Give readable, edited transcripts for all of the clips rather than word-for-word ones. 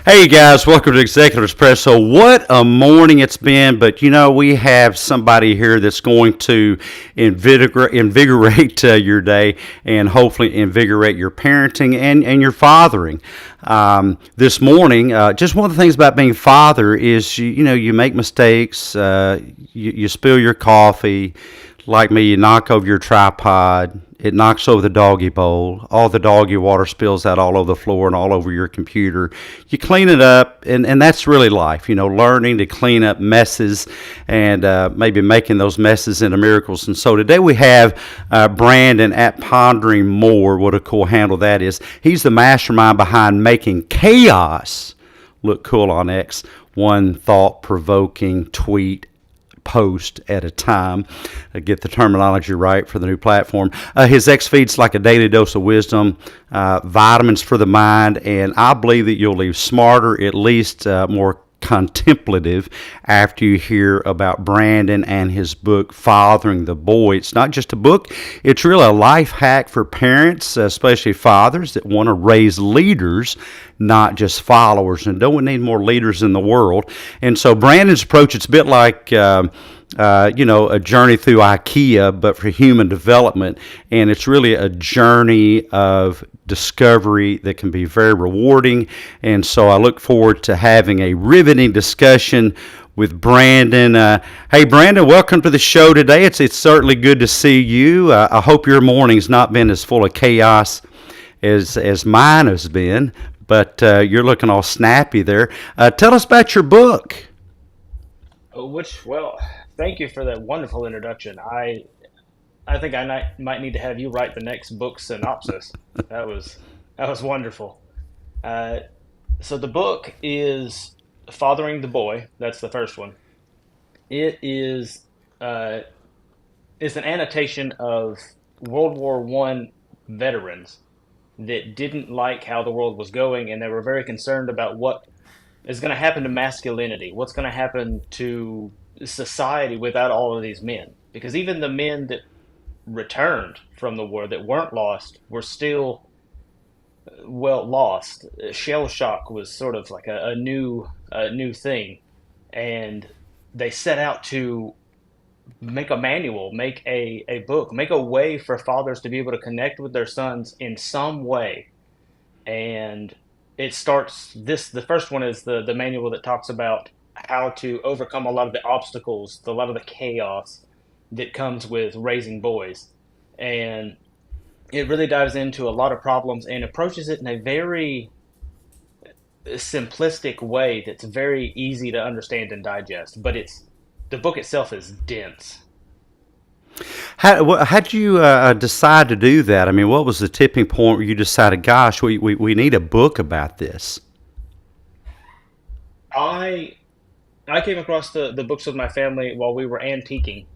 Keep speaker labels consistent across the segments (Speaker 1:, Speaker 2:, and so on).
Speaker 1: Hey guys, welcome to Executive Espresso. What a morning it's been, but we have somebody here that's going to invigorate your day and hopefully invigorate your parenting and your fathering. This morning, just one of the things about being father is you make mistakes, you spill your coffee, like me, you knock over your tripod, it knocks over the doggy bowl, all the doggy water spills out all over the floor and all over your computer. You clean it up, and that's really life, learning to clean up messes and maybe making those messes into miracles. And so today we have Brandon at Pondering More. What a cool handle that is. He's the mastermind behind making chaos look cool on X, one thought-provoking tweet post at a time. Get the terminology right for the new platform. His X feed's like a daily dose of wisdom, vitamins for the mind, and I believe that you'll leave smarter, at least more contemplative, after you hear about Brandon and his book, Fathering the Boy. It's not just a book, it's really a life hack for parents, especially fathers that want to raise leaders, not just followers. And don't we need more leaders in the world? And so Brandon's approach, it's a bit like a journey through IKEA, but for human development. And it's really a journey of discovery that can be very rewarding. And so I look forward to having a riveting discussion with Brandon. Hey, Brandon, welcome to the show today. It's certainly good to see you. I hope your morning's not been as full of chaos as mine has been, but you're looking all snappy there. Tell us about your book.
Speaker 2: Well, thank you for that wonderful introduction. I think I might need to have you write the next book synopsis. That was wonderful. Uh, so the book is Fathering the Boy. That's the first one. It uh, is an annotation of World War I veterans that didn't like how the world was going, and they were very concerned about what is going to happen to masculinity, what's going to happen to society without all of these men. Because even the men that returned from the war that weren't lost were still lost. Shell shock was sort of like a new thing, and they set out to make a manual, make a book, make a way for fathers to be able to connect with their sons in some way. And it starts this the first one is the manual that talks about how to overcome a lot of the obstacles, a lot of the chaos that comes with raising boys. And it really dives into a lot of problems and approaches it in a very simplistic way that's very easy to understand and digest. But the book itself is dense.
Speaker 1: How'd you decide to do that? I mean, what was the tipping point where you decided, gosh, we need a book about this?
Speaker 2: I I came across the books with my family while we were antiquing,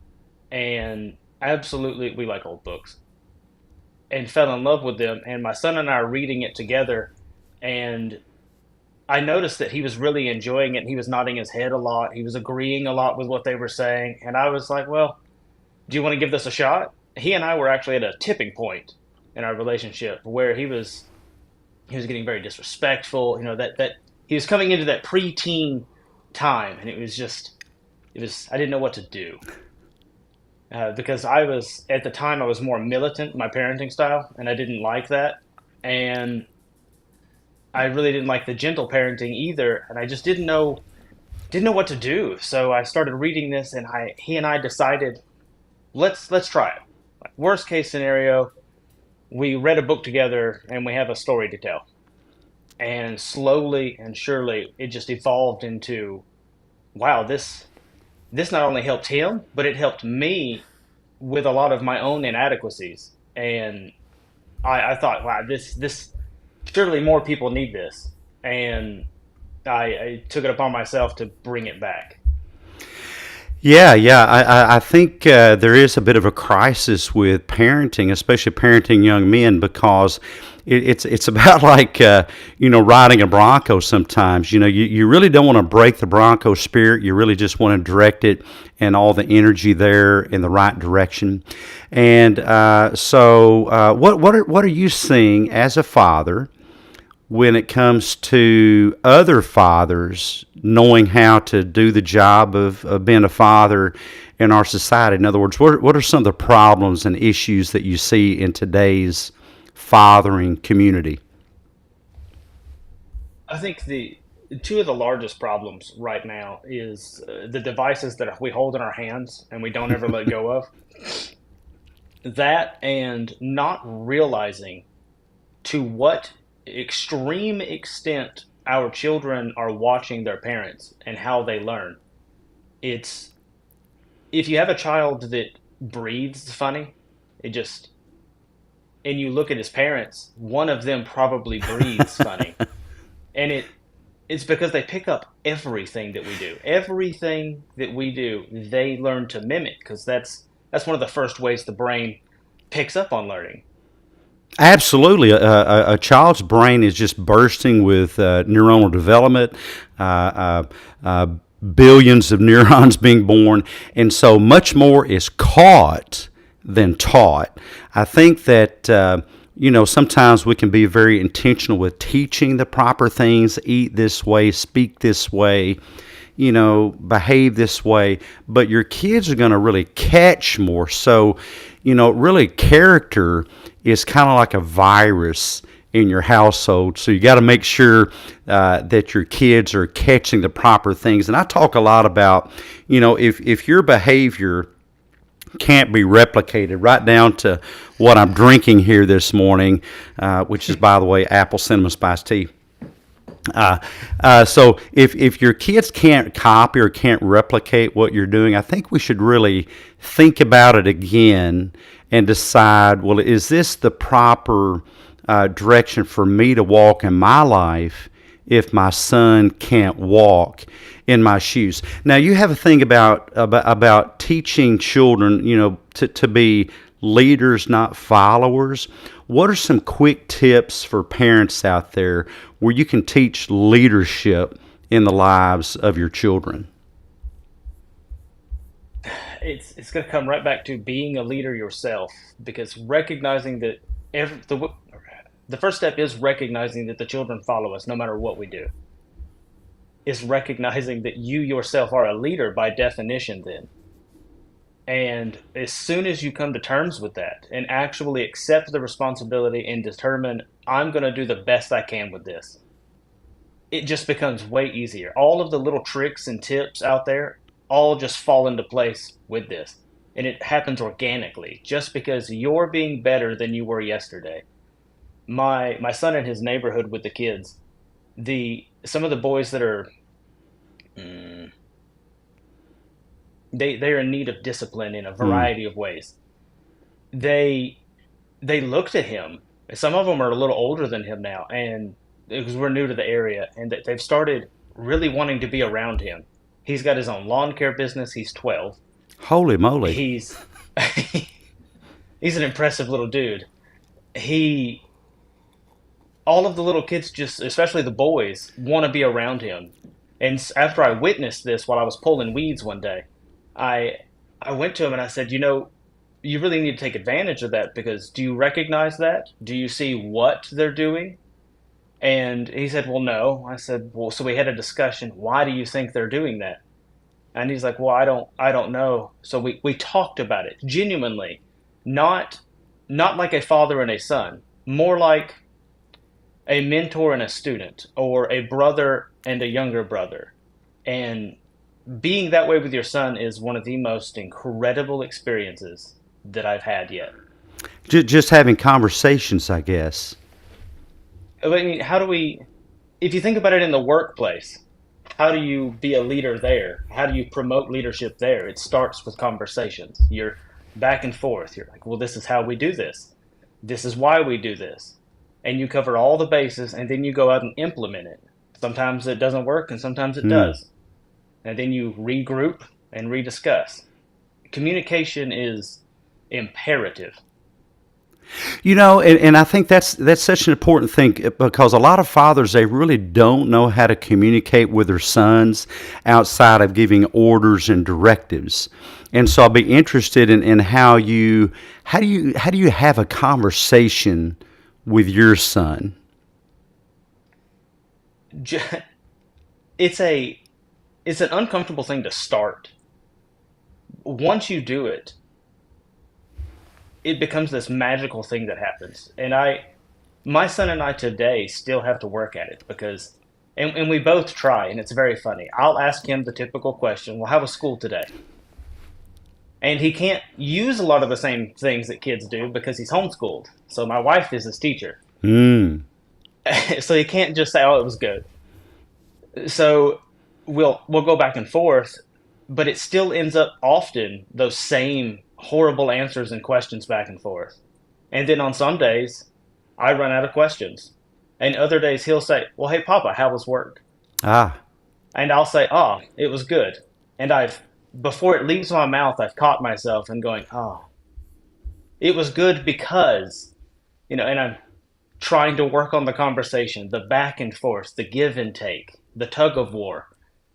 Speaker 2: and absolutely we like old books, and fell in love with them. And my son and I are reading it together, and I noticed that he was really enjoying it. He was nodding his head a lot. He was agreeing a lot with what they were saying, and I was like, "Well, do you want to give this a shot?" He and I were actually at a tipping point in our relationship where he was getting very disrespectful. That he was coming into that preteen time, and it was I didn't know what to do, because I was at the time I was more militant in my parenting style, and I didn't like that, and I really didn't like the gentle parenting either, and I just didn't know what to do. So I started reading this, and he and I decided, let's try it. Like, worst case scenario, we read a book together and we have a story to tell. And slowly and surely, it just evolved into, wow, this not only helped him, but it helped me with a lot of my own inadequacies. And I thought, wow, this surely more people need this. And I took it upon myself to bring it back.
Speaker 1: Yeah. I think there is a bit of a crisis with parenting, especially parenting young men, because it's about like riding a Bronco. Sometimes you really don't want to break the Bronco spirit. You really just want to direct it and all the energy there in the right direction. And so what are you seeing as a father? when it comes to other fathers knowing how to do the job of being a father in our society? In other words, what are some of the problems and issues that you see in today's fathering community?
Speaker 2: I think the two of the largest problems right now is the devices that we hold in our hands and we don't ever let go of. That and not realizing to what extreme extent our children are watching their parents and how they learn. It's if you have a child that breathes funny, it just and you look at his parents, one of them probably breathes funny. And it's because they pick up everything that we do. Everything that we do, they learn to mimic because that's one of the first ways the brain picks up on learning.
Speaker 1: Absolutely. A child's brain is just bursting with neuronal development, uh, uh, uh, billions of neurons being born, and so much more is caught than taught. I think that, sometimes we can be very intentional with teaching the proper things, eat this way, speak this way, behave this way, but your kids are going to really catch more. So, really character is kind of like a virus in your household. So you got to make sure that your kids are catching the proper things. And I talk a lot about, if your behavior can't be replicated, right down to what I'm drinking here this morning, which is, by the way, apple cinnamon spice tea. So if your kids can't copy or can't replicate what you're doing, I think we should really think about it again and decide, well, is this the proper direction for me to walk in my life if my son can't walk in my shoes? Now, you have a thing about teaching children, to be leaders, not followers. What are some quick tips for parents out there where you can teach leadership in the lives of your children?
Speaker 2: It's going to come right back to being a leader yourself because recognizing that the first step is recognizing that the children follow us no matter what we do. Is recognizing that you yourself are a leader by definition then. And as soon as you come to terms with that and actually accept the responsibility and determine, I'm going to do the best I can with this, it just becomes way easier. All of the little tricks and tips out there all just fall into place with this. And it happens organically just because you're being better than you were yesterday. My son in his neighborhood with the kids, some of the boys that are mm, they're in need of discipline in a
Speaker 1: Mm.
Speaker 2: variety of ways. They they looked at him. Some of them are a little older than him now, and because we're new to the area, and they've started really wanting to be around him. He's got his own lawn care business. He's 12.
Speaker 1: Holy moly.
Speaker 2: He's he's an impressive little dude. He all of the little kids just, especially the boys, want to be around him. And after I witnessed this while I was pulling weeds one day, I I went to him and I said, you really need to take advantage of that because do you recognize that? Do you see what they're doing? And he said, well, no. I said, well, so we had a discussion. Why do you think they're doing that? And he's like, well, I don't know. So we talked about it genuinely, not not like a father and a son, more like a mentor and a student, or a brother and a younger brother. And being that way with your son is one of the most incredible experiences that I've had yet.
Speaker 1: Just having conversations, I guess.
Speaker 2: I mean, if you think about it in the workplace, how do you be a leader there? How do you promote leadership there? It starts with conversations. You're back and forth. You're like, well, this is how we do this. This is why we do this. And you cover all the bases and then you go out and implement it. Sometimes it doesn't work and sometimes it
Speaker 1: Mm.
Speaker 2: does. And then you regroup and rediscuss. Communication is imperative.
Speaker 1: And I think that's such an important thing because a lot of fathers, they really don't know how to communicate with their sons outside of giving orders and directives. And so I'll be interested in how do you have a conversation with your son?
Speaker 2: j- it's a it's an uncomfortable thing to start. Once you do it, it becomes this magical thing that happens. And my son and I today still have to work at it because, and we both try, and it's very funny. I'll ask him the typical question, well, how was school today? And he can't use a lot of the same things that kids do because he's homeschooled. So my wife is his teacher.
Speaker 1: Mm.
Speaker 2: So he can't just say, oh, it was good. So we'll go back and forth, but it still ends up often those same horrible answers and questions back and forth. And then on some days, I run out of questions. And other days he'll say, well, hey, Papa, how was work?
Speaker 1: Ah.
Speaker 2: And I'll say, oh, it was good. And before it leaves my mouth, I've caught myself and going, oh, it was good because, and I'm trying to work on the conversation, the back and forth, the give and take, the tug of war.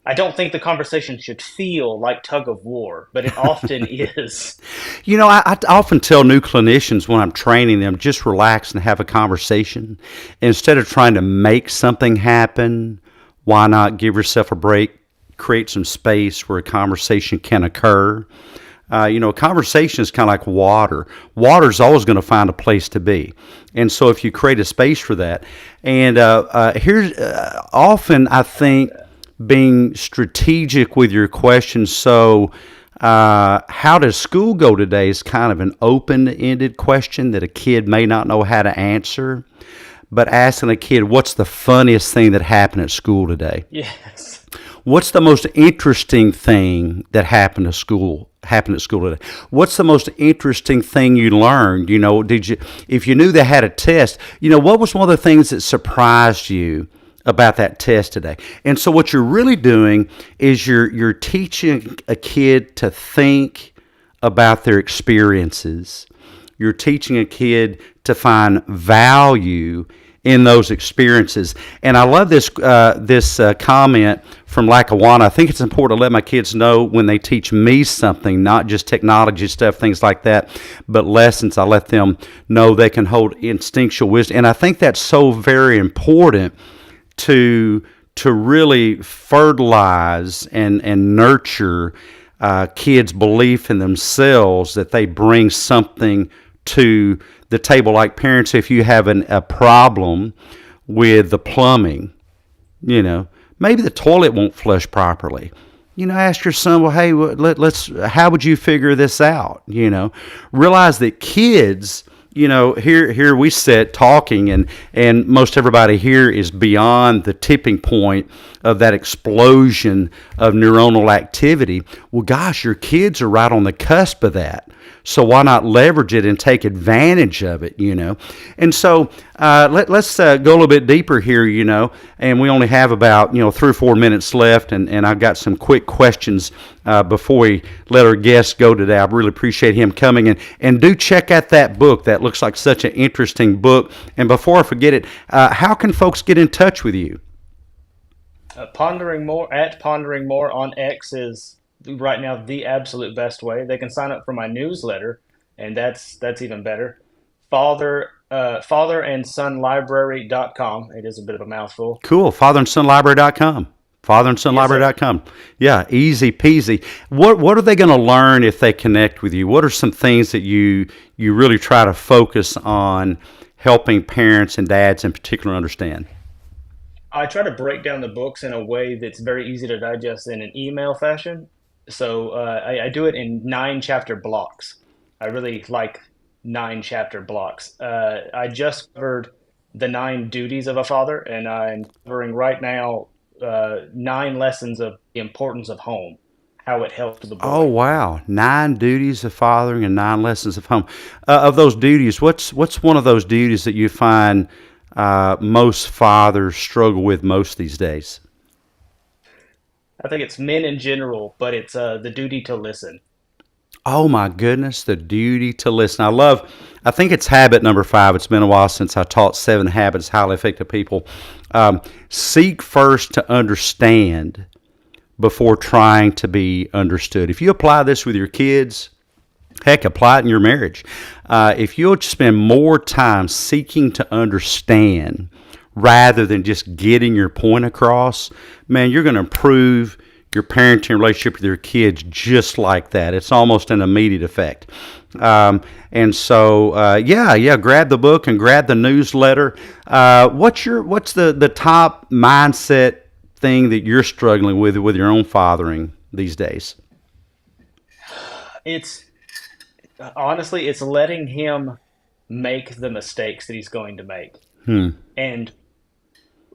Speaker 2: I don't think the conversation should feel like tug of war, but it often is.
Speaker 1: I often tell new clinicians when I'm training them, just relax and have a conversation. Instead of trying to make something happen, why not give yourself a break, create some space where a conversation can occur? A conversation is kind of like water. Water is always going to find a place to be. And so if you create a space for that, and here's often I think being strategic with your questions. So how does school go today is kind of an open-ended question that a kid may not know how to answer. But asking a kid, what's the funniest thing that happened at school today?
Speaker 2: Yes.
Speaker 1: What's the most interesting thing that happened at school today? What's the most interesting thing you learned? If you knew they had a test, what was one of the things that surprised you about that test today? And so what you're really doing is you're teaching a kid to think about their experiences. You're teaching a kid to find value in those experiences. And I love this comment from Lackawanna. I think it's important to let my kids know when they teach me something, not just technology stuff, things like that, but lessons. I let them know they can hold instinctual wisdom. And I think that's so very important to really fertilize and nurture kids' belief in themselves, that they bring something to the table. Like parents, if you have a problem with the plumbing, maybe the toilet won't flush properly. Ask your son, well, hey, how would you figure this out? Realize that kids, here we sit talking, and most everybody here is beyond the tipping point of that explosion of neuronal activity. Well, gosh, your kids are right on the cusp of that. So why not leverage it and take advantage of it, And so let's go a little bit deeper here, and we only have about, 3 or 4 minutes left, and I've got some quick questions before we let our guest go today. I really appreciate him coming, and do check out that book. That looks like such an interesting book. And before I forget it, how can folks get in touch with you?
Speaker 2: Pondering More on X is right now the absolute best way. They can sign up for my newsletter, and that's even better. Fatherandsonlibrary.com. It is a bit of a mouthful.
Speaker 1: Cool. Fatherandsonlibrary.com. Fatherandsonlibrary.com. Yeah, easy peasy. What are they going to learn if they connect with you? What are some things that you really try to focus on helping parents and dads in particular understand?
Speaker 2: I try to break down the books in a way that's very easy to digest in an email fashion. So I do it in 9 chapter blocks. I really like 9 chapter blocks. I just covered the 9 duties of a father, and I'm covering right now 9 lessons of the importance of home, how it helps the
Speaker 1: Oh
Speaker 2: boy.
Speaker 1: wow, 9 duties of fathering and 9 lessons of home. Of those duties, what's one of those duties that you find most fathers struggle with most these days?
Speaker 2: I think it's men in general, but it's the duty to listen.
Speaker 1: Oh my goodness, the duty to listen. I think it's habit number 5. It's been a while since I taught 7 habits, highly effective people. Seek first to understand before trying to be understood. If you apply this with your kids, heck, apply it in your marriage. If you'll spend more time seeking to understand rather than just getting your point across, man, you're going to improve your parenting relationship with your kids just like that. It's almost an immediate effect. And so, grab the book and grab the newsletter. What's the top mindset thing that you're struggling with your own fathering these days?
Speaker 2: It's honestly, it's letting him make the mistakes that he's going to make, and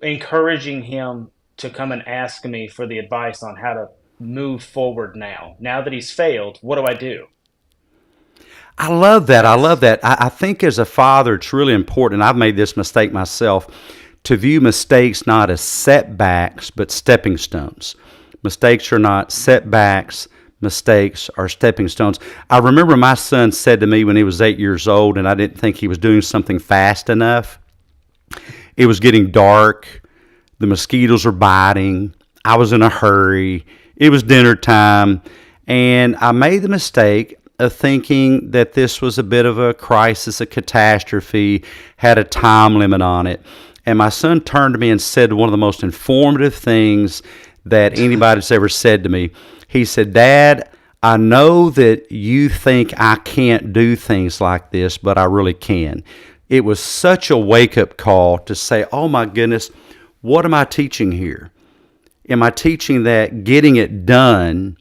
Speaker 2: encouraging him to come and ask me for the advice on how to move forward now. Now that he's failed, what do I do?
Speaker 1: I love that. I love
Speaker 2: That's
Speaker 1: that. I think as a father, it's really important. I've made this mistake myself to view mistakes not as setbacks, but stepping stones. Mistakes are not setbacks. Mistakes are stepping stones. I remember my son said to me when he was 8 years old, and I didn't think he was doing something fast enough. It was getting dark. The mosquitoes were biting. I was in a hurry. It was dinner time. And I made the mistake of thinking that this was a bit of a crisis, a catastrophe, had a time limit on it. And my son turned to me and said one of the most informative things that anybody's ever said to me. He said, "Dad, I know that you think I can't do things like this, but I really can." It was such a wake-up call to say, oh my goodness, what am I teaching here? Am I teaching that getting it done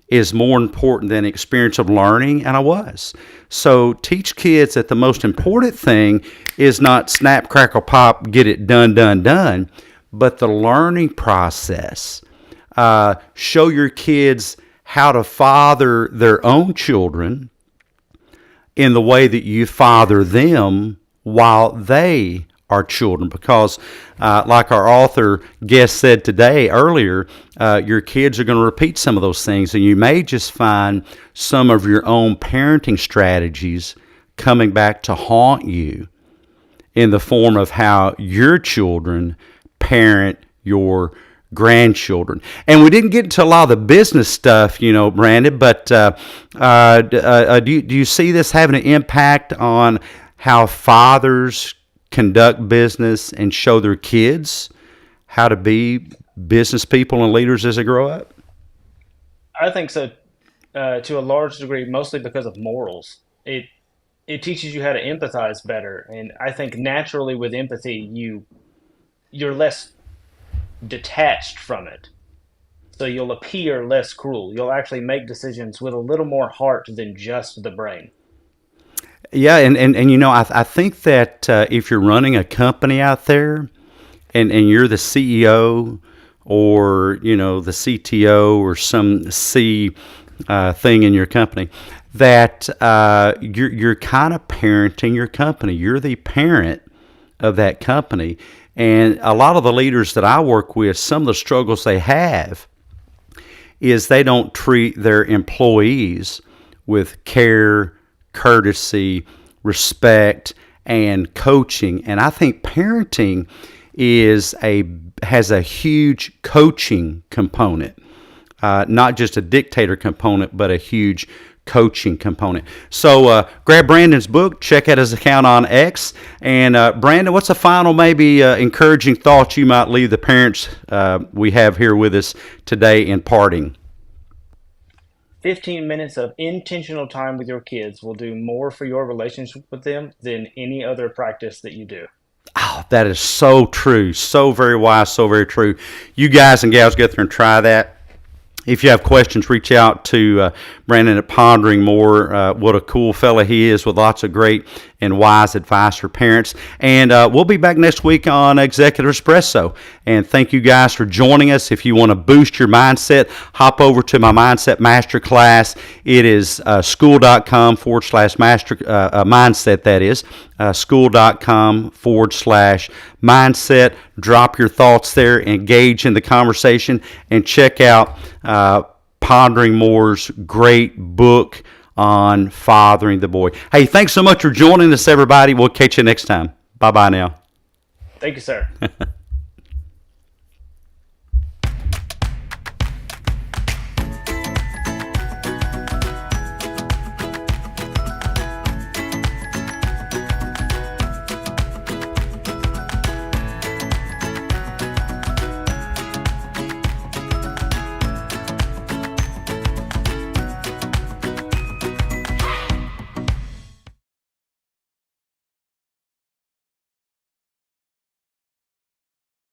Speaker 1: is more important than experience of learning? And I was. So teach kids that the most important thing is not snap, crackle, pop, get it done, done, done, but the learning process. Show your kids how to father their own children in the way that you father them while they are children. Because like our author guest said today earlier, your kids are going to repeat some of those things, and you may just find some of your own parenting strategies coming back to haunt you in the form of how your children parent your grandchildren. And we didn't get into a lot of the business stuff, Brandon, but do you see this having an impact on how fathers conduct business and show their kids how to be business people and leaders as they grow up?
Speaker 2: I think so, to a large degree, mostly because of morals. It teaches you how to empathize better, and I think naturally with empathy, you're less detached from it. So you'll appear less cruel. You'll actually make decisions with a little more heart than just the brain.
Speaker 1: Yeah, and I think that if you're running a company out there and you're the CEO or, the CTO or some C thing in your company, that you're kind of parenting your company. You're the parent of that company. And a lot of the leaders that I work with, some of the struggles they have is they don't treat their employees with care, courtesy, respect, and coaching. And I think parenting has a huge coaching component, not just a dictator component, but a huge coaching component. So grab Brandon's book, check out his account on X. And Brandon, what's a final maybe encouraging thought you might leave the parents we have here with us today in parting?
Speaker 2: 15 minutes of intentional time with your kids will do more for your relationship with them than any other practice that you do.
Speaker 1: Oh, that is so true. So very wise, so very true. You guys and gals get there and try that. If you have questions, reach out to Brandon at Pondering More. What a cool fella he is with lots of great and wise advice for parents. And we'll be back next week on Executive Espresso. And thank you guys for joining us. If you want to boost your mindset, hop over to my Mindset Masterclass. It is school.com/master mindset, that is. School.com/mindset. Drop your thoughts there, engage in the conversation, and check out Pondering More's great book on fathering the boy. Hey, thanks so much for joining us, everybody. We'll catch you next time. Bye-bye now.
Speaker 2: Thank you, sir.